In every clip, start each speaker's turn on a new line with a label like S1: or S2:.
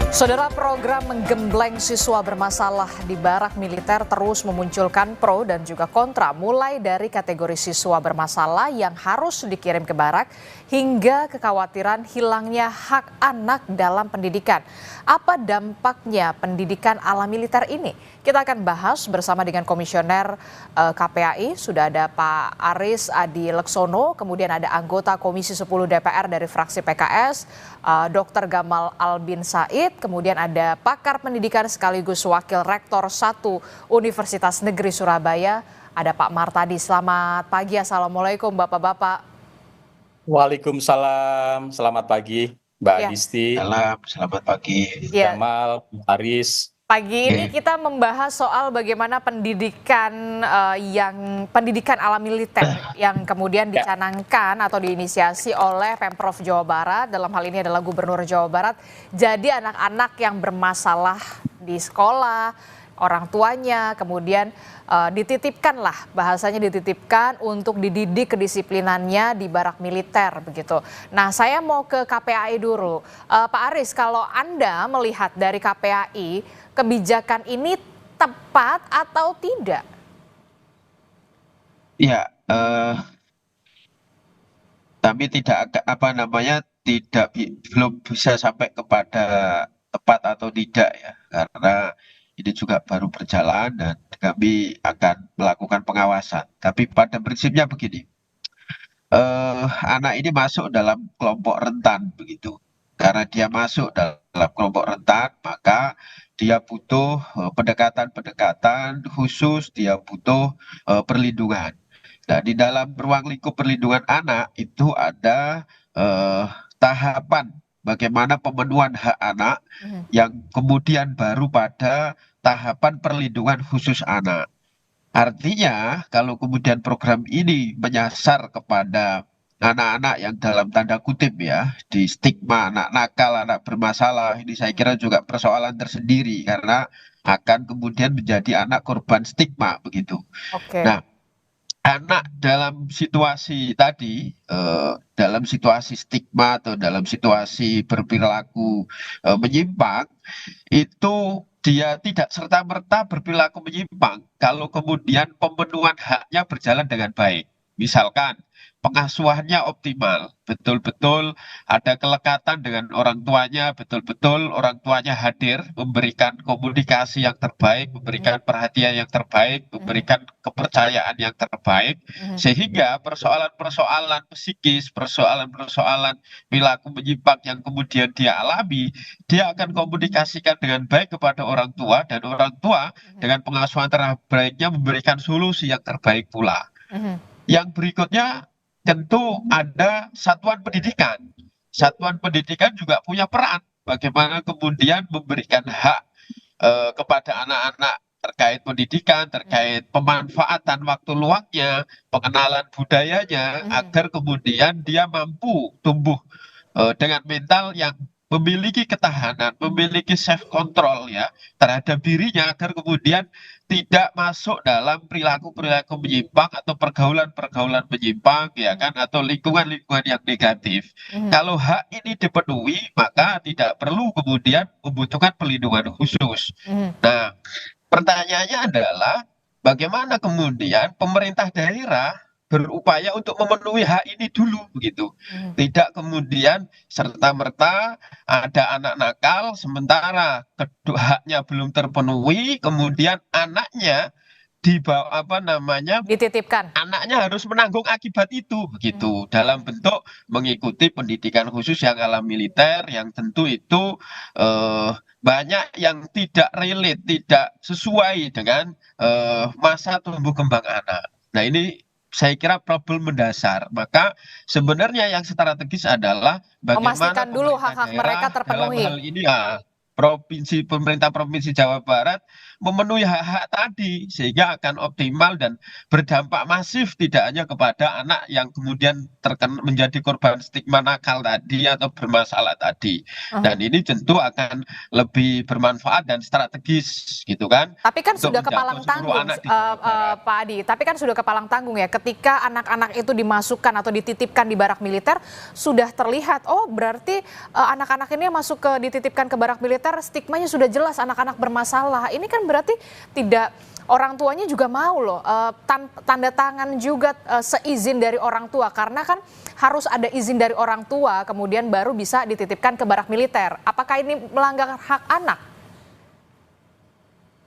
S1: Saudara, program menggembleng siswa bermasalah di barak militer terus memunculkan pro dan juga kontra, mulai dari kategori siswa bermasalah yang harus dikirim ke barak hingga kekhawatiran hilangnya hak anak dalam pendidikan. Apa dampaknya pendidikan ala militer ini? Kita akan bahas bersama dengan Komisioner KPAI, sudah ada Pak Aris Adi Leksono, kemudian ada anggota Komisi 10 DPR dari fraksi PKS, Dr. Gamal Albin Said, kemudian ada pakar pendidikan sekaligus Wakil Rektor 1 Universitas Negeri Surabaya, ada Pak Martadi. Selamat pagi, Assalamualaikum Bapak-Bapak.
S2: Waalaikumsalam, selamat pagi Mbak Disti.
S3: Selamat pagi.
S2: Gamal, Aris.
S1: Pagi ini kita membahas soal bagaimana pendidikan pendidikan ala militer yang kemudian dicanangkan atau diinisiasi oleh Pemprov Jawa Barat, dalam hal ini adalah Gubernur Jawa Barat. Jadi anak-anak yang bermasalah di sekolah, orang tuanya kemudian dititipkanlah, bahasanya dititipkan untuk dididik kedisiplinannya di barak militer begitu. Nah, saya mau ke KPAI dulu. Pak Aris, kalau Anda melihat dari KPAI, kebijakan ini tepat atau tidak?
S3: Ya, tapi belum bisa sampai kepada tepat atau tidak ya, karena ini juga baru berjalan dan kami akan melakukan pengawasan. Tapi pada prinsipnya begini, anak ini masuk dalam kelompok rentan begitu. Karena dia masuk dalam kelompok rentan, maka dia butuh pendekatan-pendekatan khusus, dia butuh perlindungan. Nah, di dalam ruang lingkup perlindungan anak itu ada tahapan bagaimana pemenuhan hak anak yang kemudian baru pada tahapan perlindungan khusus anak. Artinya, kalau kemudian program ini menyasar kepada anak-anak yang dalam tanda kutip ya, di stigma anak nakal, anak bermasalah, ini saya kira juga persoalan tersendiri karena akan kemudian menjadi anak korban stigma begitu. Nah, anak dalam situasi tadi, dalam situasi stigma atau dalam situasi berperilaku menyimpang, itu dia tidak serta-merta berperilaku menyimpang kalau kemudian pemenuhan haknya berjalan dengan baik. Misalkan pengasuhannya optimal, betul-betul ada kelekatan dengan orang tuanya, betul-betul orang tuanya hadir, memberikan komunikasi yang terbaik, memberikan perhatian yang terbaik, memberikan kepercayaan yang terbaik, sehingga persoalan-persoalan psikis, persoalan-persoalan perilaku menyimpang yang kemudian dia alami, dia akan komunikasikan dengan baik kepada orang tua, dan orang tua dengan pengasuhan terbaiknya memberikan solusi yang terbaik pula. Yang berikutnya tentu ada satuan pendidikan. Satuan pendidikan juga punya peran bagaimana kemudian memberikan hak kepada anak-anak terkait pendidikan, terkait pemanfaatan waktu luangnya, pengenalan budayanya, agar kemudian dia mampu tumbuh dengan mental yang memiliki ketahanan, memiliki self control ya terhadap dirinya, agar kemudian tidak masuk dalam perilaku-perilaku menyimpang atau pergaulan-pergaulan menyimpang ya kan, atau lingkungan-lingkungan yang negatif. Kalau hak ini dipenuhi, maka tidak perlu kemudian membutuhkan perlindungan khusus. Nah, pertanyaannya adalah bagaimana kemudian pemerintah daerah berupaya untuk memenuhi hak ini dulu begitu. Tidak kemudian serta-merta ada anak nakal sementara haknya belum terpenuhi, kemudian anaknya
S1: dititipkan.
S3: Anaknya harus menanggung akibat itu begitu, dalam bentuk mengikuti pendidikan khusus yang ala militer, yang tentu itu banyak yang tidak relate, tidak sesuai dengan masa tumbuh kembang anak. Nah, ini saya kira problem mendasar. Maka sebenarnya yang strategis adalah bagaimana
S1: memastikan dulu hak-hak mereka terpenuhi.
S3: Dalam hal ini ya, pemerintah Provinsi Jawa Barat memenuhi hak-hak tadi, sehingga akan optimal dan berdampak masif tidak hanya kepada anak yang kemudian menjadi korban stigma nakal tadi atau bermasalah tadi. Dan ini tentu akan lebih bermanfaat dan strategis gitu kan.
S1: Tapi kan sudah kepalang tanggung Pak Adi, tapi kan sudah kepalang tanggung ya, ketika anak-anak itu dimasukkan atau dititipkan di barak militer, sudah terlihat, oh berarti anak-anak ini masuk dititipkan ke barak militer militer stigmanya sudah jelas anak-anak bermasalah. Ini kan berarti tidak, orang tuanya juga mau loh tanda tangan juga seizin dari orang tua, karena kan harus ada izin dari orang tua kemudian baru bisa dititipkan ke barak militer. Apakah ini melanggar hak anak?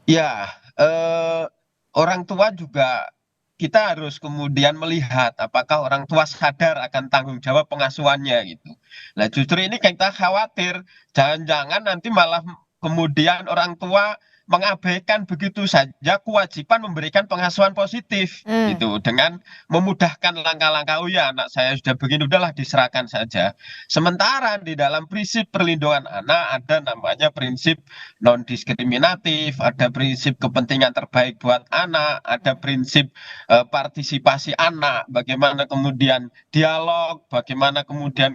S3: Ya, orang tua juga kita harus kemudian melihat apakah orang tua sadar akan tanggung jawab pengasuhannya gitu. Nah, justru ini kita khawatir jangan-jangan nanti malah kemudian orang tua mengabaikan begitu saja kewajiban memberikan pengasuhan positif gitu, dengan memudahkan langkah-langkah, oh ya anak saya sudah begini udahlah diserahkan saja. Sementara di dalam prinsip perlindungan anak ada namanya prinsip non diskriminatif, ada prinsip kepentingan terbaik buat anak, ada prinsip partisipasi anak, bagaimana kemudian dialog, bagaimana kemudian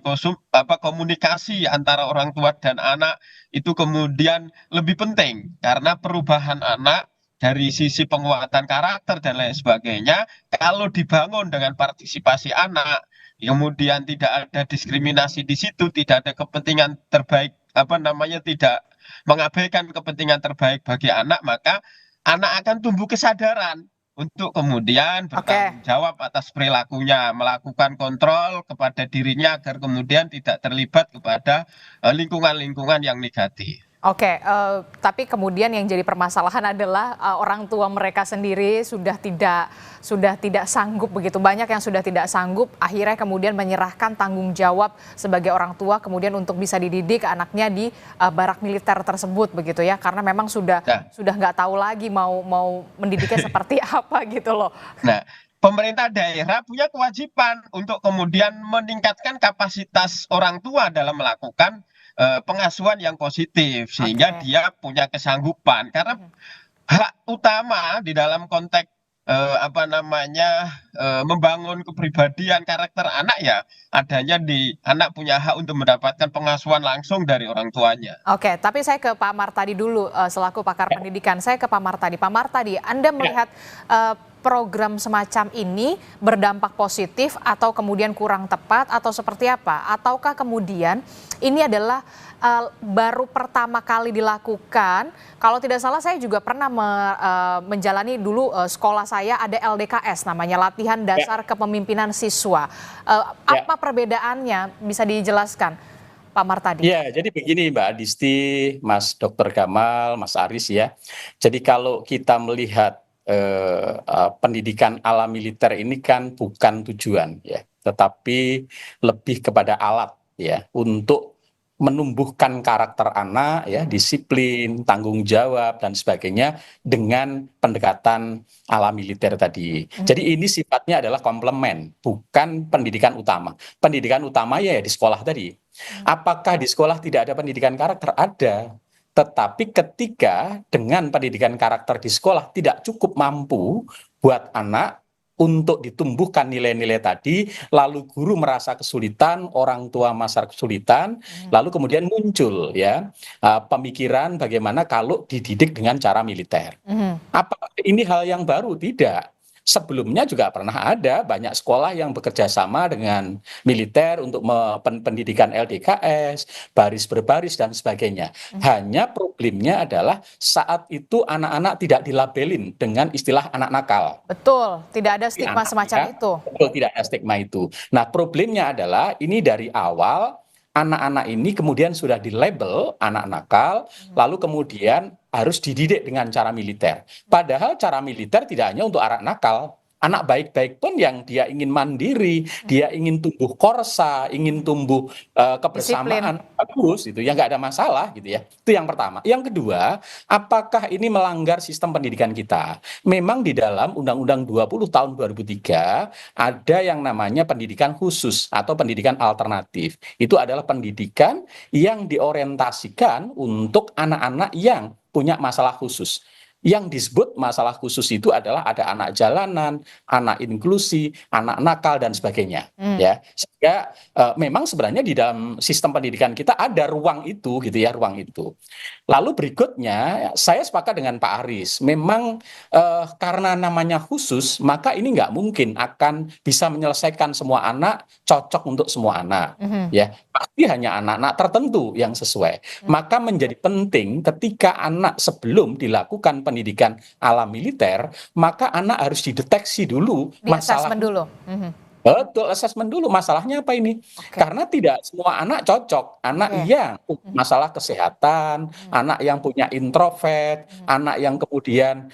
S3: komunikasi antara orang tua dan anak itu kemudian lebih penting, karena perubahan anak dari sisi penguatan karakter dan lain sebagainya kalau dibangun dengan partisipasi anak, kemudian tidak ada diskriminasi di situ, tidak ada kepentingan terbaik, tidak mengabaikan kepentingan terbaik bagi anak, maka anak akan tumbuh kesadaran untuk kemudian bertanggung jawab atas perilakunya, melakukan kontrol kepada dirinya agar kemudian tidak terlibat kepada lingkungan-lingkungan yang negatif.
S1: Oke, tapi kemudian yang jadi permasalahan adalah orang tua mereka sendiri sudah tidak sanggup, begitu banyak yang sudah tidak sanggup, akhirnya kemudian menyerahkan tanggung jawab sebagai orang tua kemudian untuk bisa dididik anaknya di barak militer tersebut, begitu ya, karena memang sudah nggak tahu lagi mau mendidiknya seperti apa gitu loh.
S3: Nah, pemerintah daerah punya kewajiban untuk kemudian meningkatkan kapasitas orang tua dalam melakukan pengasuhan yang positif, sehingga dia punya kesanggupan, karena hak utama di dalam konteks membangun kepribadian karakter anak ya adanya di anak punya hak untuk mendapatkan pengasuhan langsung dari orang tuanya.
S1: Oke, tapi saya ke Pak Martadi dulu selaku pakar pendidikan. Saya ke Pak Martadi. Pak Martadi, Anda melihat program semacam ini berdampak positif atau kemudian kurang tepat atau seperti apa? Ataukah kemudian ini adalah baru pertama kali dilakukan? Kalau tidak salah saya juga pernah menjalani dulu, sekolah saya ada LDKS namanya, latihan dasar kepemimpinan siswa. Apa perbedaannya, bisa dijelaskan Pak Martadi?
S2: Ya, jadi begini Mbak Adisti, Mas Dr. Gamal, Mas Aris ya. Jadi kalau kita melihat pendidikan ala militer ini kan bukan tujuan ya, tetapi lebih kepada alat ya untuk menumbuhkan karakter anak ya, disiplin, tanggung jawab dan sebagainya dengan pendekatan ala militer tadi. Jadi ini sifatnya adalah komplemen, bukan pendidikan utama. Pendidikan utama ya di sekolah tadi. Apakah di sekolah tidak ada pendidikan karakter? Ada. Tetapi ketika dengan pendidikan karakter di sekolah tidak cukup mampu buat anak untuk ditumbuhkan nilai-nilai tadi, lalu guru merasa kesulitan, orang tua merasa kesulitan, lalu kemudian muncul ya pemikiran bagaimana kalau dididik dengan cara militer. Apa ini hal yang baru? Tidak. Sebelumnya juga pernah ada banyak sekolah yang bekerja sama dengan militer untuk pendidikan LDKS, baris berbaris dan sebagainya. Hanya problemnya adalah saat itu anak-anak tidak dilabelin dengan istilah anak nakal.
S1: Betul, tidak ada stigma semacam itu.
S2: Betul, tidak ada stigma itu. Nah, problemnya adalah ini dari awal anak-anak ini kemudian sudah dilabel anak nakal, lalu kemudian harus dididik dengan cara militer. Padahal cara militer tidak hanya untuk anak nakal, anak baik-baik pun yang dia ingin mandiri, dia ingin tumbuh korsa, ingin tumbuh kebersamaan, bagus itu ya, nggak ada masalah gitu ya. Itu yang pertama. Yang kedua, apakah ini melanggar sistem pendidikan kita? Memang di dalam Undang-Undang 20 tahun 2003 ada yang namanya pendidikan khusus atau pendidikan alternatif. Itu adalah pendidikan yang diorientasikan untuk anak-anak yang punya masalah khusus. Yang disebut masalah khusus itu adalah ada anak jalanan, anak inklusi, anak nakal dan sebagainya. Ya, sehingga memang sebenarnya di dalam sistem pendidikan kita ada ruang itu, gitu ya, ruang itu. Lalu berikutnya, saya sepakat dengan Pak Aris. Memang karena namanya khusus, maka ini nggak mungkin akan bisa menyelesaikan semua anak, cocok untuk semua anak. Ya, pasti hanya anak-anak tertentu yang sesuai. Maka menjadi penting ketika anak sebelum dilakukan pendidikan ala militer, maka anak harus dideteksi dulu
S1: Di assessment dulu.
S2: Betul, assessment dulu masalahnya apa ini? Karena tidak semua anak cocok. Anak yang punya masalah kesehatan, anak yang punya introvert, anak yang kemudian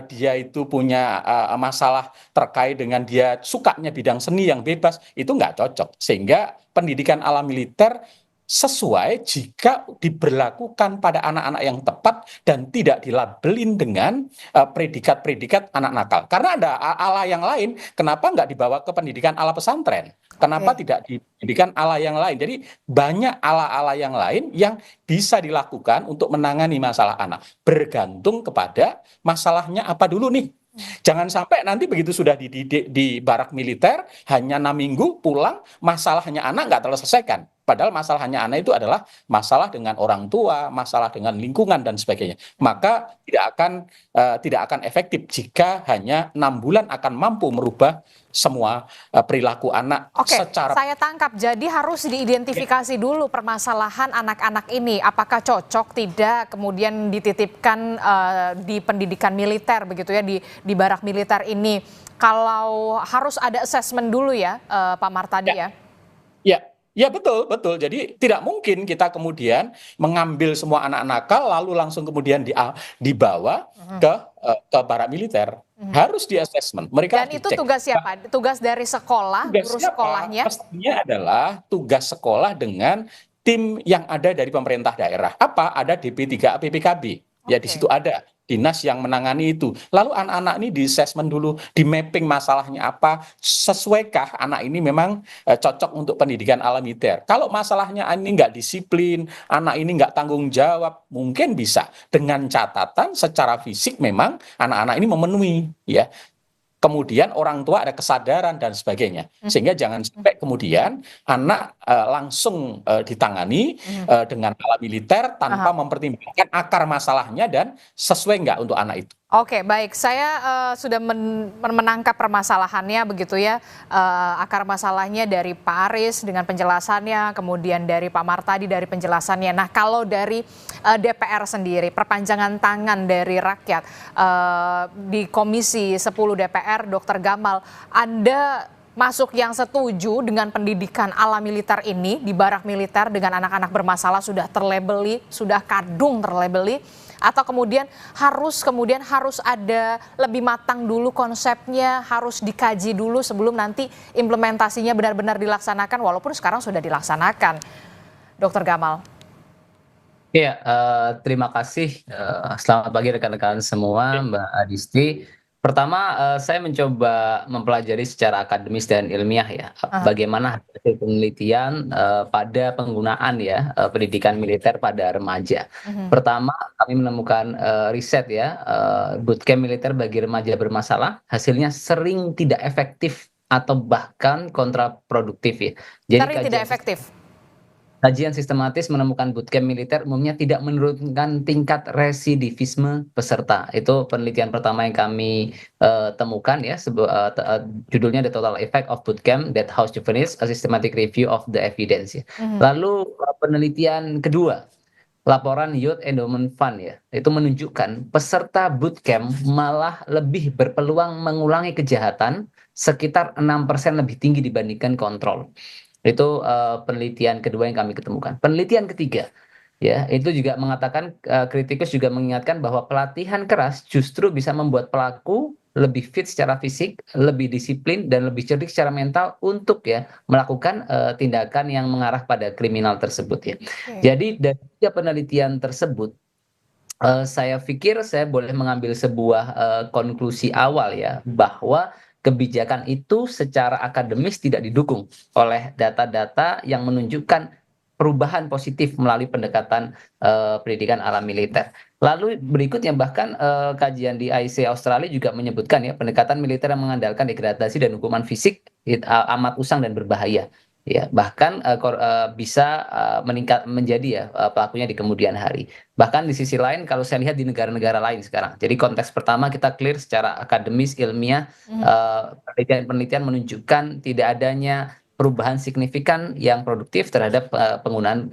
S2: dia itu punya masalah terkait dengan dia sukanya bidang seni yang bebas, itu nggak cocok. Sehingga pendidikan ala militer sesuai jika diberlakukan pada anak-anak yang tepat dan tidak dilabelin dengan predikat-predikat anak nakal. Karena ada ala yang lain, kenapa nggak dibawa ke pendidikan ala pesantren? Kenapa tidak di pendidikan ala yang lain? Jadi banyak ala-ala yang lain yang bisa dilakukan untuk menangani masalah anak. Bergantung kepada masalahnya apa dulu nih. Jangan sampai nanti begitu sudah dididik di barak militer, hanya 6 minggu pulang, masalahnya anak nggak terselesaikan. Padahal masalahnya anak itu adalah masalah dengan orang tua, masalah dengan lingkungan dan sebagainya. Maka tidak akan efektif jika hanya 6 bulan akan mampu merubah semua perilaku anak secara.
S1: Saya tangkap. Jadi harus diidentifikasi dulu permasalahan anak-anak ini. Apakah cocok, tidak, kemudian dititipkan di pendidikan militer begitu ya, di barak militer ini. Kalau harus ada assessment dulu ya, Pak Martadi ya.
S2: Ya betul, betul. Jadi tidak mungkin kita kemudian mengambil semua anak nakal lalu langsung kemudian dibawa ke barak militer. Harus di assessment. Mereka
S1: Dan itu tugas siapa? Tugas dari sekolah, guru sekolahnya?
S2: Pastinya adalah tugas sekolah dengan tim yang ada dari pemerintah daerah. Apa? Ada DP3A PPKB. Ya di situ ada dinas yang menangani itu. Lalu anak-anak ini di assessment dulu, di mapping masalahnya apa, sesuaikah anak ini memang cocok untuk pendidikan ala militer. Kalau masalahnya ini nggak disiplin, anak ini nggak tanggung jawab, mungkin bisa. Dengan catatan secara fisik memang anak-anak ini memenuhi, ya. Kemudian orang tua ada kesadaran dan sebagainya. Sehingga jangan sampai kemudian anak langsung ditangani dengan ala militer tanpa mempertimbangkan akar masalahnya dan sesuai nggak untuk anak itu.
S1: Oke, baik. Saya sudah menangkap permasalahannya begitu ya. Akar masalahnya dari Pak Aris dengan penjelasannya, kemudian dari Pak Martadi dari penjelasannya. Nah, kalau dari DPR sendiri, perpanjangan tangan dari rakyat di Komisi 10 DPR, Dr. Gamal, Anda masuk yang setuju dengan pendidikan ala militer ini di barak militer dengan anak-anak bermasalah sudah terlabeli, sudah kadung terlabeli, atau kemudian harus ada lebih matang dulu konsepnya, harus dikaji dulu sebelum nanti implementasinya benar-benar dilaksanakan, walaupun sekarang sudah dilaksanakan, Dr. Gamal.
S4: Iya, terima kasih. Selamat pagi rekan-rekan semua, Mbak Adisti. Pertama, saya mencoba mempelajari secara akademis dan ilmiah ya, bagaimana hasil penelitian pada penggunaan ya pendidikan militer pada remaja. Pertama, kami menemukan riset ya, bootcamp militer bagi remaja bermasalah, hasilnya sering tidak efektif atau bahkan kontraproduktif ya.
S1: Sering tidak efektif.
S4: Kajian sistematis menemukan bootcamp militer umumnya tidak menurunkan tingkat residivisme peserta. Itu penelitian pertama yang kami temukan ya. Judulnya The Total Effect of Bootcamp That House Juveniles, a Systematic Review of the Evidence. Ya. Lalu penelitian kedua, laporan Youth Endowment Fund ya, itu menunjukkan peserta bootcamp malah lebih berpeluang mengulangi kejahatan sekitar 6% lebih tinggi dibandingkan kontrol. Itu penelitian kedua yang kami ketemukan. Penelitian ketiga, ya, itu juga mengatakan, kritikus juga mengingatkan bahwa pelatihan keras justru bisa membuat pelaku lebih fit secara fisik, lebih disiplin, dan lebih cerdik secara mental untuk ya melakukan tindakan yang mengarah pada kriminal tersebut ya. Jadi dari 3 penelitian tersebut, saya pikir saya boleh mengambil sebuah konklusi awal ya, bahwa kebijakan itu secara akademis tidak didukung oleh data-data yang menunjukkan perubahan positif melalui pendekatan pendidikan ala militer. Lalu berikutnya bahkan kajian di IC Australia juga menyebutkan ya pendekatan militer yang mengandalkan degradasi dan hukuman fisik amat usang dan berbahaya. Ya, bahkan bisa meningkat menjadi ya pelakunya di kemudian hari. Bahkan di sisi lain kalau saya lihat di negara-negara lain sekarang. Jadi konteks pertama kita clear secara akademis ilmiah penelitian-penelitian menunjukkan tidak adanya perubahan signifikan yang produktif terhadap penggunaan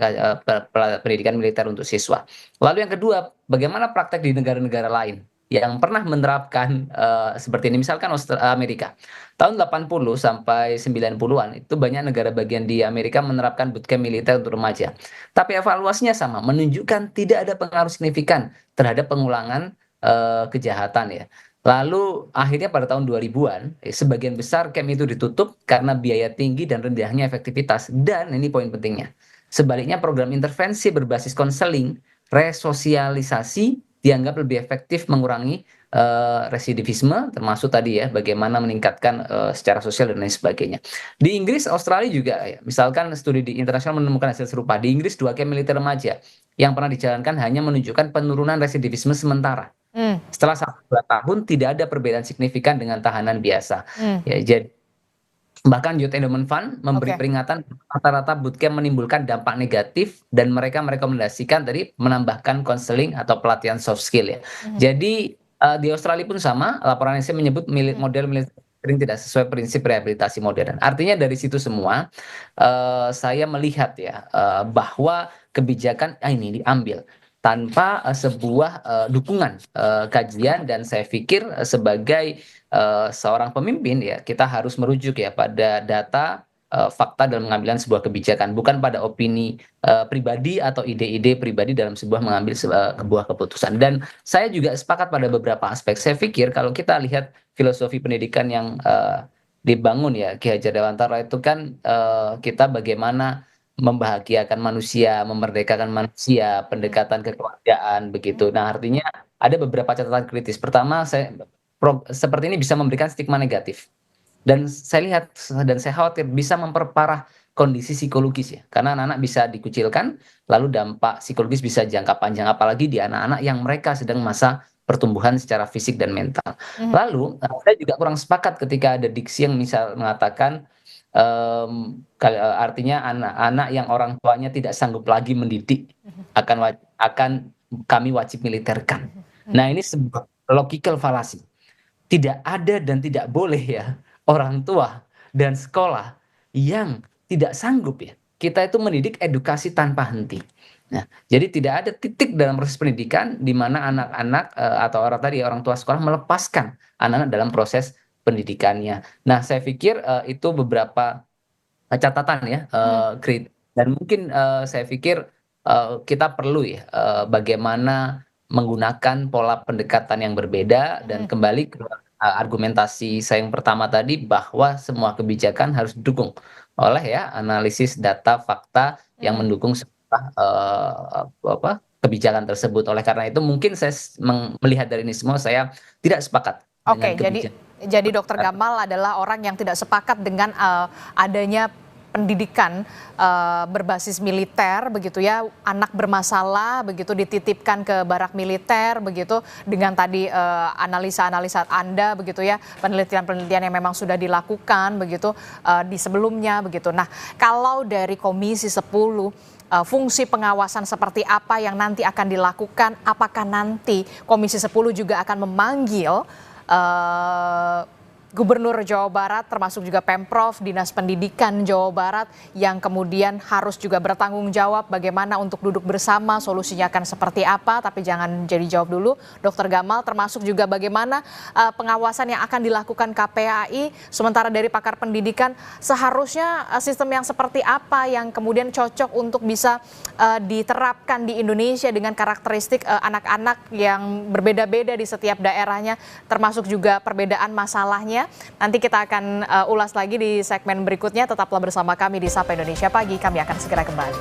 S4: pendidikan militer untuk siswa. Lalu yang kedua, bagaimana praktek di negara-negara lain yang pernah menerapkan seperti ini, misalkan Amerika. Tahun 80 sampai 90-an itu banyak negara bagian di Amerika menerapkan bootcamp militer untuk remaja. Tapi evaluasinya sama, menunjukkan tidak ada pengaruh signifikan terhadap pengulangan kejahatan ya. Lalu akhirnya pada tahun 2000-an, sebagian besar camp itu ditutup karena biaya tinggi dan rendahnya efektivitas. Dan ini poin pentingnya. Sebaliknya program intervensi berbasis konseling, resosialisasi dianggap lebih efektif mengurangi residivisme, termasuk tadi ya bagaimana meningkatkan secara sosial dan lain sebagainya. Di Inggris, Australia juga ya, misalkan studi di internasional menemukan hasil serupa. Di Inggris 2 camp militer remaja yang pernah dijalankan hanya menunjukkan penurunan residivisme sementara. Setelah 1-2 tahun tidak ada perbedaan signifikan dengan tahanan biasa. Ya, jadi bahkan Youth Endowment Fund memberi peringatan rata-rata bootcamp menimbulkan dampak negatif dan mereka merekomendasikan tadi menambahkan konseling atau pelatihan soft skill ya. Jadi di Australia pun sama, laporan IC menyebut model militer tidak sesuai prinsip rehabilitasi modern. Artinya dari situ semua saya melihat ya bahwa kebijakan ini diambil tanpa sebuah dukungan kajian, dan saya pikir sebagai seorang pemimpin ya kita harus merujuk ya pada data, fakta dalam pengambilan sebuah kebijakan, bukan pada opini pribadi atau ide-ide pribadi dalam sebuah mengambil sebuah keputusan. Dan saya juga sepakat pada beberapa aspek. Saya pikir kalau kita lihat filosofi pendidikan yang dibangun ya Ki Hajar Dewantara itu kan kita bagaimana membahagiakan manusia, memerdekakan manusia, pendekatan kekeluargaan begitu. Nah, artinya ada beberapa catatan kritis. Pertama, seperti ini bisa memberikan stigma negatif. Dan saya lihat dan saya khawatir bisa memperparah kondisi psikologis ya. Karena anak-anak bisa dikucilkan, lalu dampak psikologis bisa jangka panjang, apalagi di anak-anak yang mereka sedang masa pertumbuhan secara fisik dan mental. Lalu, saya juga kurang sepakat ketika ada diksi yang misal mengatakan artinya anak-anak yang orang tuanya tidak sanggup lagi mendidik akan kami wajib militerkan. Nah, ini sebuah logical fallacy. Tidak ada dan tidak boleh ya orang tua dan sekolah yang tidak sanggup ya. Kita itu mendidik edukasi tanpa henti. Nah, jadi tidak ada titik dalam proses pendidikan di mana anak-anak atau orang tua sekolah melepaskan anak-anak dalam proses pendidikannya. Nah, saya pikir itu beberapa catatan ya, dan mungkin saya pikir kita perlu ya bagaimana menggunakan pola pendekatan yang berbeda, dan kembali ke argumentasi saya yang pertama tadi bahwa semua kebijakan harus didukung oleh ya analisis data fakta yang mendukung kebijakan tersebut. Oleh karena itu mungkin saya melihat dari ini semua saya tidak sepakat.
S1: Oke, jadi Dr. Gamal adalah orang yang tidak sepakat dengan adanya pendidikan berbasis militer begitu ya, anak bermasalah begitu dititipkan ke barak militer begitu, dengan tadi analisa-analisa Anda begitu ya, penelitian-penelitian yang memang sudah dilakukan begitu di sebelumnya begitu. Nah, kalau dari Komisi 10 fungsi pengawasan seperti apa yang nanti akan dilakukan? Apakah nanti Komisi 10 juga akan memanggil Gubernur Jawa Barat termasuk juga Pemprov, Dinas Pendidikan Jawa Barat yang kemudian harus juga bertanggung jawab bagaimana untuk duduk bersama, solusinya akan seperti apa? Tapi jangan jadi jawab dulu Dr. Gamal, termasuk juga bagaimana pengawasan yang akan dilakukan KPAI, sementara dari pakar pendidikan seharusnya sistem yang seperti apa yang kemudian cocok untuk bisa diterapkan di Indonesia dengan karakteristik anak-anak yang berbeda-beda di setiap daerahnya, termasuk juga perbedaan masalahnya. Nanti kita akan ulas lagi di segmen berikutnya. Tetaplah bersama kami di Sapa Indonesia Pagi. Kami akan segera kembali.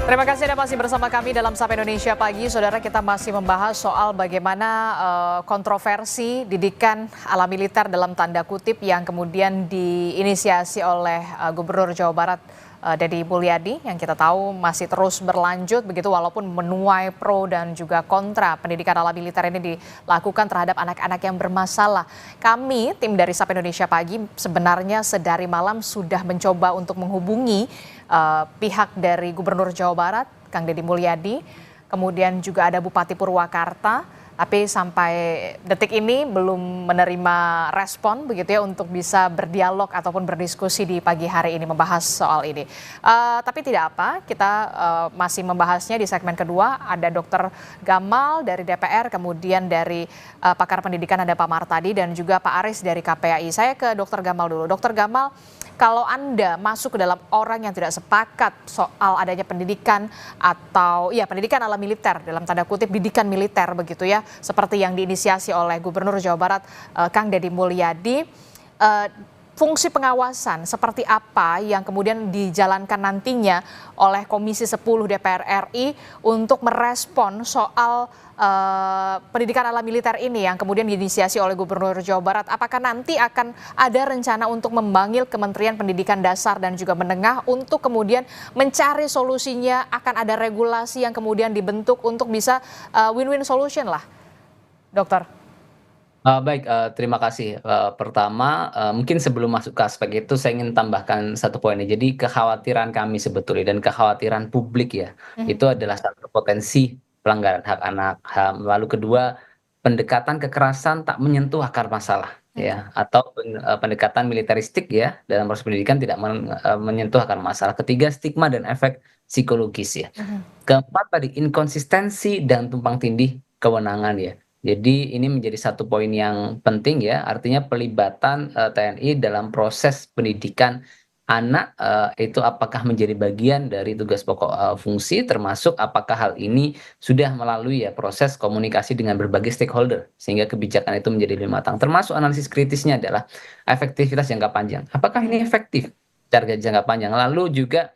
S1: Terima kasih Anda masih bersama kami dalam Sapa Indonesia Pagi. Saudara, kita masih membahas soal bagaimana kontroversi didikan ala militer dalam tanda kutip yang kemudian diinisiasi oleh Gubernur Jawa Barat Deddy Mulyadi, yang kita tahu masih terus berlanjut begitu walaupun menuai pro dan juga kontra. Pendidikan ala militer ini dilakukan terhadap anak-anak yang bermasalah. Kami tim dari Sapa Indonesia Pagi sebenarnya sedari malam sudah mencoba untuk menghubungi pihak dari Gubernur Jawa Barat, Kang Deddy Mulyadi, kemudian juga ada Bupati Purwakarta, tapi sampai detik ini belum menerima respon begitu ya untuk bisa berdialog ataupun berdiskusi di pagi hari ini membahas soal ini. Tapi tidak apa, kita masih membahasnya di segmen kedua. Ada Dr. Gamal dari DPR, kemudian dari pakar pendidikan ada Pak Martadi dan juga Pak Aris dari KPAI. Saya ke Dr. Gamal dulu. Dr. Gamal, kalau Anda masuk ke dalam orang yang tidak sepakat soal adanya pendidikan atau ya pendidikan ala militer dalam tanda kutip didikan militer begitu ya, seperti yang diinisiasi oleh Gubernur Jawa Barat Kang Deddy Mulyadi, fungsi pengawasan seperti apa yang kemudian dijalankan nantinya oleh Komisi 10 DPR RI untuk merespon soal pendidikan ala militer ini yang kemudian diinisiasi oleh Gubernur Jawa Barat? Apakah nanti akan ada rencana untuk memanggil Kementerian Pendidikan Dasar dan juga Menengah untuk kemudian mencari solusinya? Akan ada regulasi yang kemudian dibentuk untuk bisa win-win solution lah, Dokter?
S4: Baik, terima kasih. Pertama, mungkin sebelum masuk ke aspek itu, saya ingin tambahkan satu poin. Jadi kekhawatiran kami sebetulnya dan kekhawatiran publik ya, itu adalah satu potensi pelanggaran hak anak, HAM. Lalu kedua, pendekatan kekerasan tak menyentuh akar masalah ya, atau pendekatan militeristik ya dalam proses pendidikan tidak menyentuh akar masalah. Ketiga, stigma dan efek psikologis ya. Keempat tadi, inkonsistensi dan tumpang tindih kewenangan ya. Jadi ini menjadi satu poin yang penting ya, artinya pelibatan TNI dalam proses pendidikan anak itu apakah menjadi bagian dari tugas pokok fungsi, termasuk apakah hal ini sudah melalui ya proses komunikasi dengan berbagai stakeholder sehingga kebijakan itu menjadi lebih matang. Termasuk analisis kritisnya adalah efektivitas jangka panjang. Apakah ini efektif target jangka panjang? Lalu juga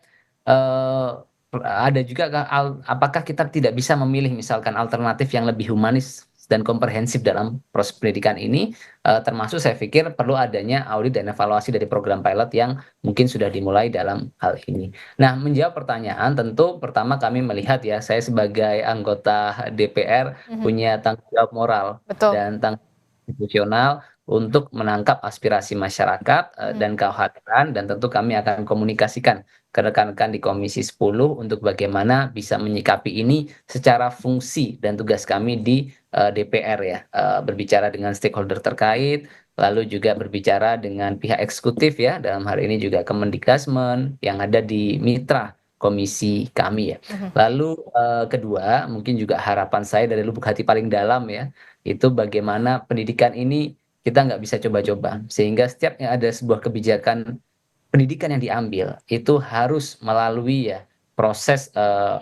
S4: ada juga apakah kita tidak bisa memilih misalkan alternatif yang lebih humanis dan komprehensif dalam proses pendidikan ini, termasuk saya pikir perlu adanya audit dan evaluasi dari program pilot yang mungkin sudah dimulai dalam hal ini. Nah, menjawab pertanyaan, tentu pertama kami melihat ya, saya sebagai anggota DPR punya tanggung jawab moral dan tanggung jawab institusional untuk menangkap aspirasi masyarakat dan kekhawatiran, dan tentu kami akan komunikasikan ke rekan-rekan di Komisi 10 untuk bagaimana bisa menyikapi ini secara fungsi dan tugas kami di DPR ya, berbicara dengan stakeholder terkait, lalu juga berbicara dengan pihak eksekutif ya, dalam hal ini juga Kemendikbudrismen yang ada di mitra komisi kami ya. Lalu kedua, mungkin juga harapan saya dari lubuk hati paling dalam ya, itu bagaimana pendidikan ini kita nggak bisa coba-coba, sehingga setiap ada sebuah kebijakan pendidikan yang diambil itu harus melalui ya proses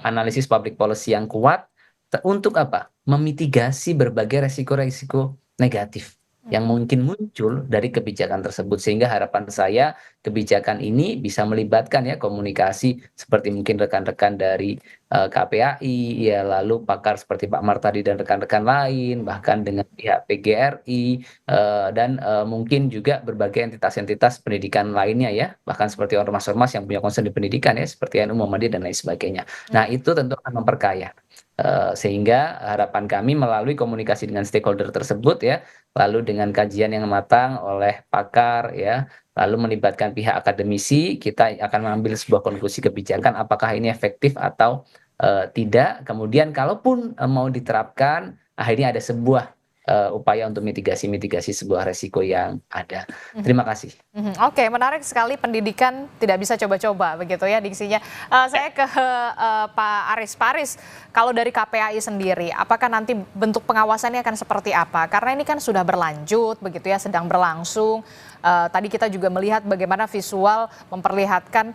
S4: analisis public policy yang kuat untuk apa? Memitigasi berbagai resiko-resiko negatif yang mungkin muncul dari kebijakan tersebut, sehingga harapan saya kebijakan ini bisa melibatkan ya komunikasi seperti mungkin rekan-rekan dari KPAI ya, lalu pakar seperti Pak Martadi dan rekan-rekan lain, bahkan dengan pihak PGRI dan mungkin juga berbagai entitas-entitas pendidikan lainnya ya, bahkan seperti ormas-ormas yang punya concern di pendidikan ya, seperti NU Muhammadiyah dan lain sebagainya. Nah, itu tentu akan memperkaya. Sehingga harapan kami melalui komunikasi dengan stakeholder tersebut ya, lalu dengan kajian yang matang oleh pakar ya, lalu melibatkan pihak akademisi, kita akan mengambil sebuah konklusi kebijakan apakah ini efektif atau tidak. Kemudian kalaupun mau diterapkan, akhirnya ada sebuah upaya untuk mitigasi sebuah resiko yang ada. Terima kasih.
S1: Oke, menarik sekali, pendidikan tidak bisa coba-coba begitu ya diksinya. Saya ke Pak Aris. Pak Aris, kalau dari KPAI sendiri, apakah nanti bentuk pengawasannya akan seperti apa? Karena ini kan sudah berlanjut begitu ya, sedang berlangsung. Tadi kita juga melihat bagaimana visual memperlihatkan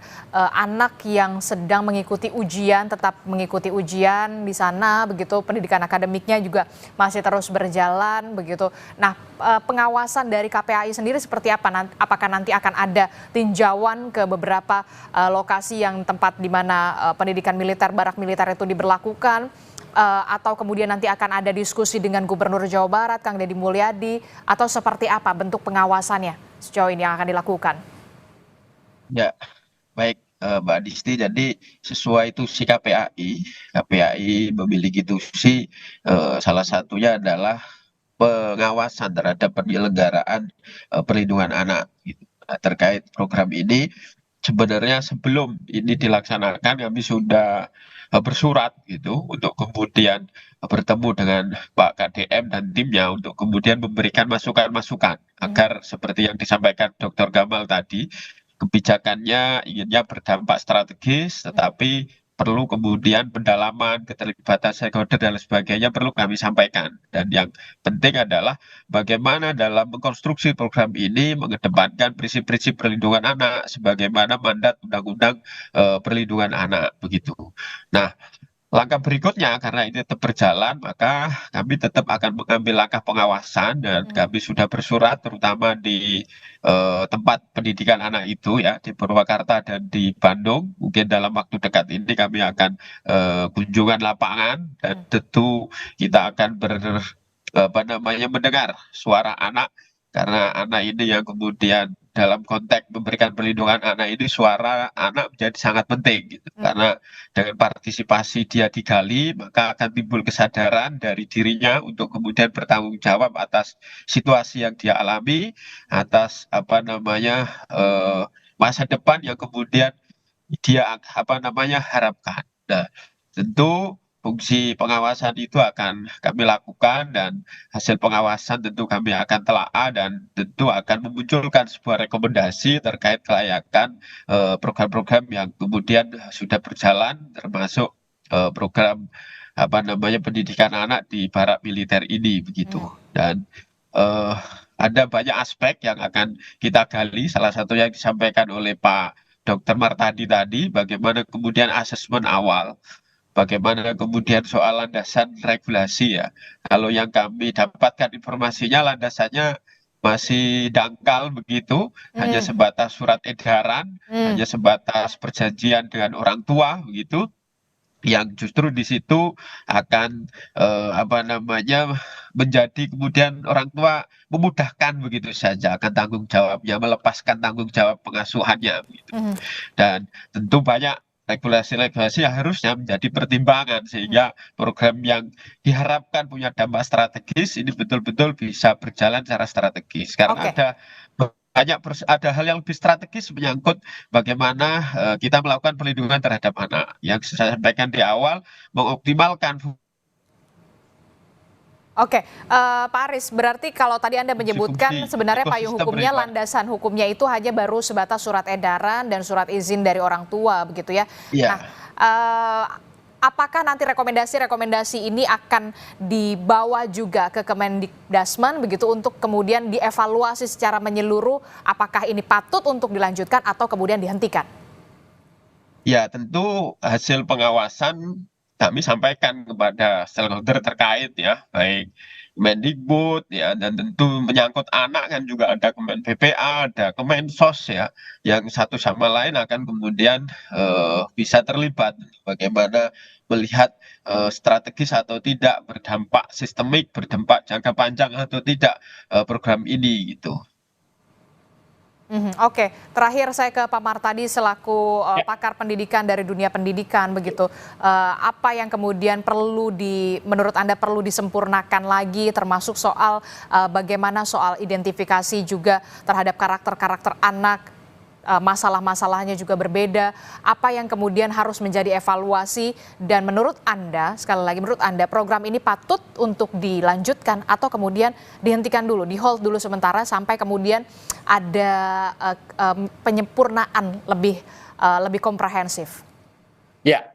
S1: anak yang sedang mengikuti ujian, tetap mengikuti ujian di sana begitu, pendidikan akademiknya juga masih terus berjalan. berjalan begitu. Nah, pengawasan dari KPAI sendiri seperti apa? Apakah nanti akan ada tinjauan ke beberapa lokasi yang tempat di mana pendidikan militer, barak militer itu diberlakukan? Atau kemudian nanti akan ada diskusi dengan Gubernur Jawa Barat, Kang Deddy Mulyadi, atau seperti apa bentuk pengawasannya sejauh ini yang akan dilakukan?
S3: Ya, baik Mbak Disti. Jadi sesuai tusi KPAI memiliki tusi salah satunya adalah pengawasan terhadap penyelenggaraan perlindungan anak. Gitu. Nah, terkait program ini, sebenarnya sebelum ini dilaksanakan kami sudah bersurat gitu untuk kemudian bertemu dengan Pak KDM dan timnya untuk kemudian memberikan masukan-masukan agar seperti yang disampaikan Dr. Gamal tadi, kebijakannya inginnya berdampak strategis, tetapi perlu kemudian pendalaman, keterlibatan stakeholder dan sebagainya perlu kami sampaikan. Dan yang penting adalah bagaimana dalam mengkonstruksi program ini mengedepankan prinsip-prinsip perlindungan anak sebagaimana mandat Undang-Undang Perlindungan Anak begitu. Nah, langkah berikutnya karena ini tetap berjalan, maka kami tetap akan mengambil langkah pengawasan dan kami sudah bersurat terutama di tempat pendidikan anak itu ya di Purwakarta dan di Bandung. Mungkin dalam waktu dekat ini kami akan kunjungan lapangan dan tentu kita akan mendengar suara anak karena anak ini yang kemudian dalam konteks memberikan perlindungan anak ini suara anak menjadi sangat penting gitu. Karena dengan partisipasi dia digali maka akan timbul kesadaran dari dirinya untuk kemudian bertanggung jawab atas situasi yang dia alami, atas masa depan yang kemudian dia harapkan. Nah, tentu fungsi pengawasan itu akan kami lakukan dan hasil pengawasan tentu kami akan telaah dan tentu akan memunculkan sebuah rekomendasi terkait kelayakan program-program yang kemudian sudah berjalan termasuk program pendidikan anak di barak militer ini begitu. Dan ada banyak aspek yang akan kita gali, salah satu yang disampaikan oleh Pak Dr. Martadi tadi, bagaimana kemudian asesmen awal, bagaimana kemudian soal landasan regulasi ya. Kalau yang kami dapatkan informasinya landasannya masih dangkal begitu, hanya sebatas surat edaran, hanya sebatas perjanjian dengan orang tua begitu, yang justru di situ akan menjadi kemudian orang tua memudahkan begitu saja akan tanggung jawabnya, melepaskan tanggung jawab pengasuhannya begitu. Dan tentu banyak regulasi-regulasi yang harusnya menjadi pertimbangan sehingga program yang diharapkan punya dampak strategis ini betul-betul bisa berjalan secara strategis karena ada hal yang lebih strategis menyangkut bagaimana kita melakukan perlindungan terhadap anak yang saya sampaikan di awal, mengoptimalkan.
S1: Oke, Pak Aris, berarti kalau tadi Anda menyebutkan sebenarnya payung hukumnya, landasan hukumnya itu hanya baru sebatas surat edaran dan surat izin dari orang tua, begitu ya?
S3: Iya.
S1: Nah, apakah nanti rekomendasi-rekomendasi ini akan dibawa juga ke Kemendikbudrismen begitu untuk kemudian dievaluasi secara menyeluruh apakah ini patut untuk dilanjutkan atau kemudian dihentikan?
S3: Ya, tentu hasil pengawasan kami sampaikan kepada stakeholder terkait ya, baik Kemendikbud ya, dan tentu menyangkut anak kan juga ada Kemen PPA, ada Kemensos ya, yang satu sama lain akan kemudian bisa terlibat bagaimana melihat strategis atau tidak, berdampak sistemik, berdampak jangka panjang atau tidak program ini gitu.
S1: Oke, terakhir saya ke Pak Martadi selaku pakar pendidikan dari dunia pendidikan begitu. Apa yang kemudian menurut Anda perlu disempurnakan lagi termasuk soal bagaimana soal identifikasi juga terhadap karakter-karakter anak, masalah-masalahnya juga berbeda. Apa yang kemudian harus menjadi evaluasi dan menurut Anda, sekali lagi menurut Anda program ini patut untuk dilanjutkan atau kemudian dihentikan dulu, di hold dulu sementara sampai kemudian ada penyempurnaan lebih komprehensif? Ya,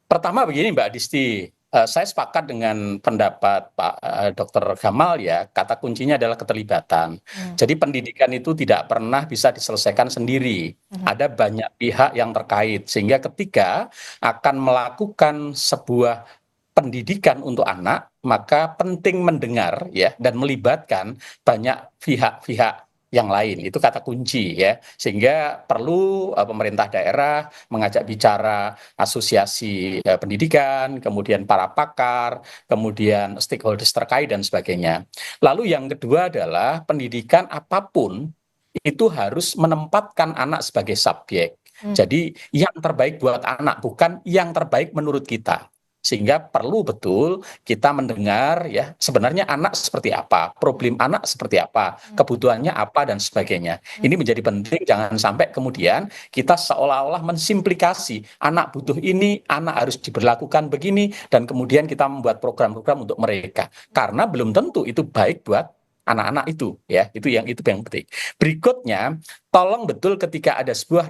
S2: pertama begini Mbak Disti, saya sepakat dengan pendapat Pak Dr. Gamal ya, kata kuncinya adalah keterlibatan. Jadi pendidikan itu tidak pernah bisa diselesaikan sendiri. Ada banyak pihak yang terkait, sehingga ketika akan melakukan sebuah pendidikan untuk anak, maka penting mendengar ya dan melibatkan banyak pihak-pihak yang lain. Itu kata kunci ya. Sehingga perlu pemerintah daerah mengajak bicara asosiasi pendidikan, kemudian para pakar, kemudian stakeholders terkait dan sebagainya. Lalu yang kedua adalah pendidikan apapun itu harus menempatkan anak sebagai subjek. Jadi yang terbaik buat anak bukan yang terbaik menurut kita. Sehingga perlu betul kita mendengar ya sebenarnya anak seperti apa, problem anak seperti apa, kebutuhannya apa dan sebagainya. Ini menjadi penting, jangan sampai kemudian kita seolah-olah mensimplikasi anak butuh ini, anak harus diberlakukan begini dan kemudian kita membuat program-program untuk mereka. Karena belum tentu itu baik buat anak-anak itu ya, itu yang penting. Berikutnya, tolong betul ketika ada sebuah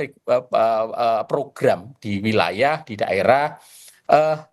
S2: program di wilayah, di daerah,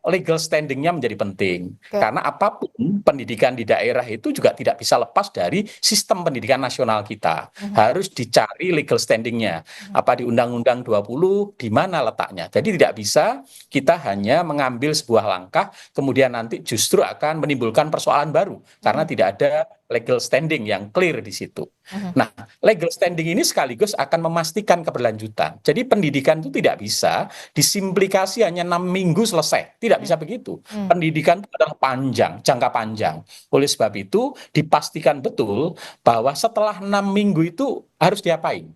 S2: legal standing-nya menjadi penting. Karena apapun pendidikan di daerah itu juga tidak bisa lepas dari sistem pendidikan nasional kita. Harus dicari legal standing-nya. Apa di Undang-Undang 20, di mana letaknya. Jadi tidak bisa kita hanya mengambil sebuah langkah, kemudian nanti justru akan menimbulkan persoalan baru. Karena tidak ada legal standing yang clear di situ. Nah, legal standing ini sekaligus akan memastikan keberlanjutan. Jadi pendidikan itu tidak bisa disimplikasi hanya 6 minggu selesai. Tidak bisa begitu. Pendidikan itu adalah panjang, jangka panjang. Oleh sebab itu dipastikan betul bahwa setelah 6 minggu itu harus diapain.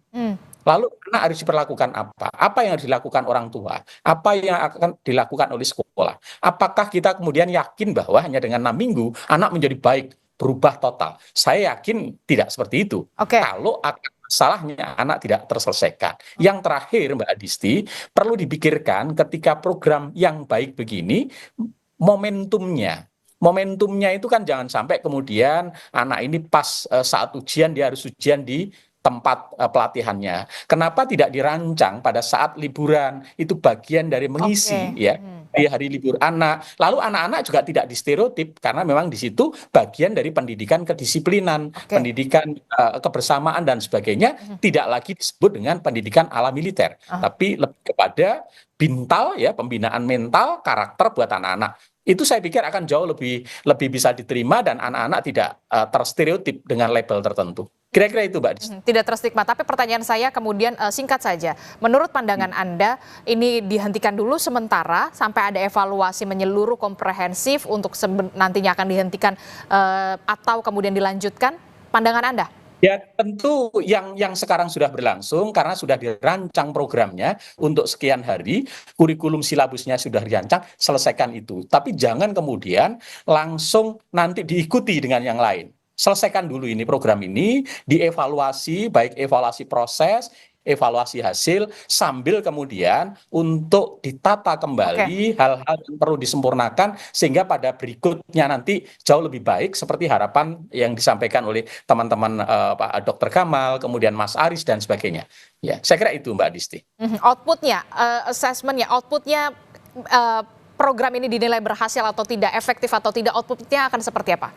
S2: Lalu anak harus diperlakukan apa? Apa yang harus dilakukan orang tua? Apa yang akan dilakukan oleh sekolah? Apakah kita kemudian yakin bahwa hanya dengan 6 minggu anak menjadi baik, berubah total? Saya yakin tidak seperti itu. Kalau masalahnya anak tidak terselesaikan. Yang terakhir Mbak Adisti, perlu dipikirkan ketika program yang baik begini, momentumnya. Momentumnya itu kan jangan sampai kemudian anak ini pas saat ujian dia harus ujian di tempat pelatihannya. Kenapa tidak dirancang pada saat liburan? Itu bagian dari mengisi ya di hari libur anak. Lalu anak-anak juga tidak distereotip karena memang di situ bagian dari pendidikan kedisiplinan, pendidikan kebersamaan dan sebagainya tidak lagi disebut dengan pendidikan ala militer, tapi lebih kepada bintal ya, pembinaan mental, karakter buat anak-anak. Itu saya pikir akan jauh lebih bisa diterima dan anak-anak tidak terstereotip dengan label tertentu. Kira-kira itu, Mbak Dis.
S1: Tidak terstigma, tapi pertanyaan saya kemudian singkat saja. Menurut pandangan Anda, ini dihentikan dulu sementara sampai ada evaluasi menyeluruh komprehensif untuk nantinya akan dihentikan atau kemudian dilanjutkan? Pandangan Anda?
S2: Ya tentu yang sekarang sudah berlangsung karena sudah dirancang programnya untuk sekian hari, kurikulum silabusnya sudah dirancang, selesaikan itu. Tapi jangan kemudian langsung nanti diikuti dengan yang lain. Selesaikan dulu ini program ini, dievaluasi, baik evaluasi proses, evaluasi hasil, sambil kemudian untuk ditata kembali hal-hal yang perlu disempurnakan sehingga pada berikutnya nanti jauh lebih baik seperti harapan yang disampaikan oleh teman-teman Pak Dr. Kamal, kemudian Mas Aris dan sebagainya. Ya, saya kira itu Mbak Disti.
S1: Outputnya, assessmentnya, outputnya program ini dinilai berhasil atau tidak, efektif atau tidak, outputnya akan seperti apa?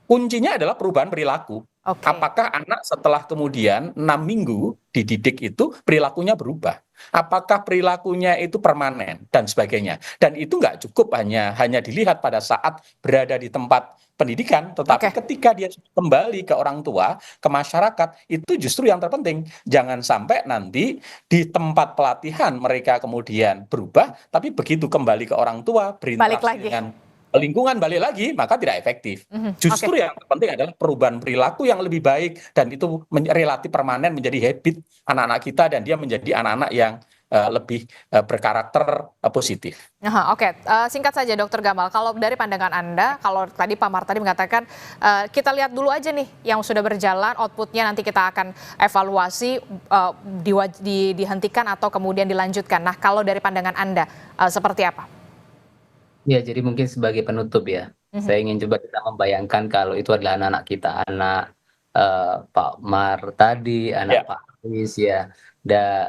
S2: Kuncinya adalah perubahan perilaku. Apakah anak setelah kemudian 6 minggu dididik itu perilakunya berubah? Apakah perilakunya itu permanen dan sebagainya? Dan itu nggak cukup hanya dilihat pada saat berada di tempat pendidikan, tetapi ketika dia kembali ke orang tua, ke masyarakat, itu justru yang terpenting. Jangan sampai nanti di tempat pelatihan mereka kemudian berubah, tapi begitu kembali ke orang tua, berinteraksi dengan lingkungan balik lagi, maka tidak efektif. Justru yang penting adalah perubahan perilaku yang lebih baik dan itu relatif permanen menjadi habit anak-anak kita dan dia menjadi anak-anak yang lebih berkarakter positif.
S1: Singkat saja Dr. Gamal, kalau dari pandangan Anda, kalau tadi Pak Mar tadi mengatakan kita lihat dulu aja nih yang sudah berjalan, outputnya nanti kita akan evaluasi dihentikan atau kemudian dilanjutkan. Nah kalau dari pandangan Anda seperti apa?
S4: Ya, jadi mungkin sebagai penutup ya, saya ingin coba kita membayangkan kalau itu adalah anak-anak kita, anak Pak Mar tadi, anak Pak Aris ya.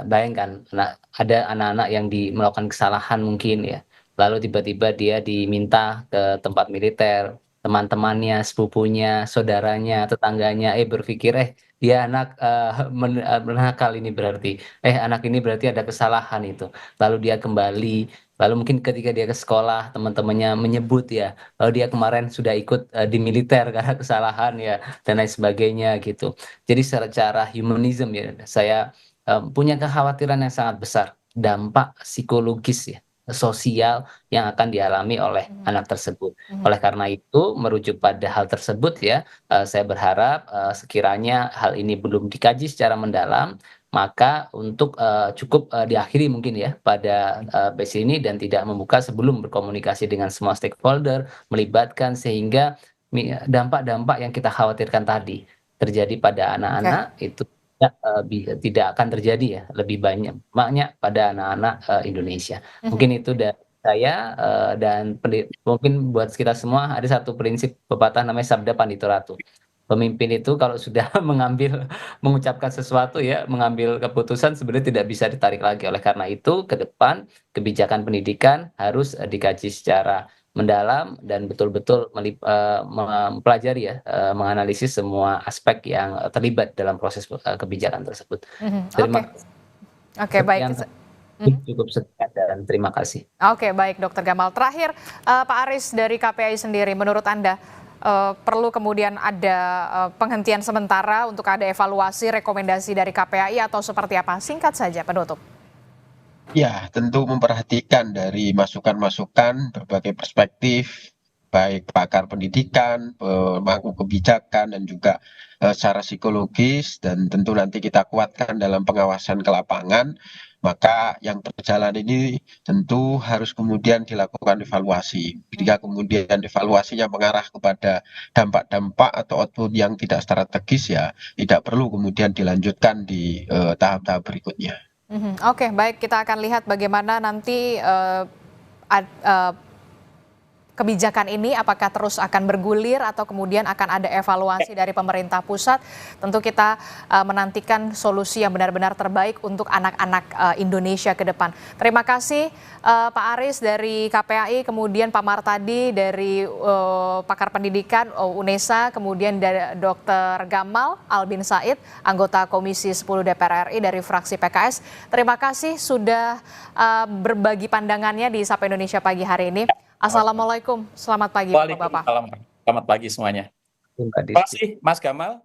S4: Bayangkan ada anak-anak yang melakukan kesalahan mungkin ya, lalu tiba-tiba dia diminta ke tempat militer, teman-temannya, sepupunya, saudaranya, tetangganya, berpikir dia anak menakal ini berarti, anak ini berarti ada kesalahan itu, lalu dia kembali Lalu mungkin ketika dia ke sekolah, teman-temannya menyebut ya, dia kemarin sudah ikut di militer karena kesalahan ya, dan lain sebagainya gitu. Jadi secara humanism ya, saya punya kekhawatiran yang sangat besar, dampak psikologis ya, sosial yang akan dialami oleh anak tersebut. Oleh karena itu, merujuk pada hal tersebut ya, saya berharap sekiranya hal ini belum dikaji secara mendalam, maka untuk cukup diakhiri mungkin ya pada base ini dan tidak membuka sebelum berkomunikasi dengan semua stakeholder, melibatkan sehingga dampak-dampak yang kita khawatirkan tadi terjadi pada
S1: Oke.
S4: anak-anak itu tidak akan terjadi ya, lebih banyak pada anak-anak Indonesia. Mungkin itu dari saya dan mungkin buat kita semua ada satu prinsip pepatah namanya Sabda Pandito Ratu. Pemimpin itu kalau sudah mengucapkan sesuatu ya, mengambil keputusan sebenarnya tidak bisa ditarik lagi. Oleh karena itu, ke depan kebijakan pendidikan harus dikaji secara mendalam dan betul-betul mempelajari ya, menganalisis semua aspek yang terlibat dalam proses kebijakan tersebut.
S1: Oke.
S4: Terima
S1: Oke, baik.
S4: sekian, cukup sekian dan terima kasih.
S1: Oke, baik Dokter Gamal. Terakhir, Pak Aris dari KPAI sendiri, menurut Anda perlu kemudian ada penghentian sementara untuk ada evaluasi rekomendasi dari KPAI atau seperti apa? Singkat saja penutup.
S3: Ya, tentu memperhatikan dari masukan-masukan berbagai perspektif, baik pakar pendidikan, pemangku kebijakan, dan juga secara psikologis, dan tentu nanti kita kuatkan dalam pengawasan ke lapangan. Maka yang berjalan ini tentu harus kemudian dilakukan evaluasi. Jika kemudian evaluasinya mengarah kepada dampak-dampak atau output yang tidak strategis, ya tidak perlu kemudian dilanjutkan di tahap-tahap berikutnya.
S1: Oke, baik, kita akan lihat bagaimana nanti kebijakan ini apakah terus akan bergulir atau kemudian akan ada evaluasi dari pemerintah pusat. Tentu kita menantikan solusi yang benar-benar terbaik untuk anak-anak Indonesia ke depan. Terima kasih Pak Aris dari KPAI, kemudian Pak Martadi dari pakar pendidikan UNESA, kemudian dari Dr. Gamal Albin Said, anggota Komisi 10 DPR RI dari fraksi PKS. Terima kasih sudah berbagi pandangannya di Sapa Indonesia pagi hari ini. Assalamualaikum, selamat pagi Bapak-Bapak.
S2: Waalaikumsalam. Selamat pagi semuanya.
S4: Terima
S2: Terima kasih Mas Gamal.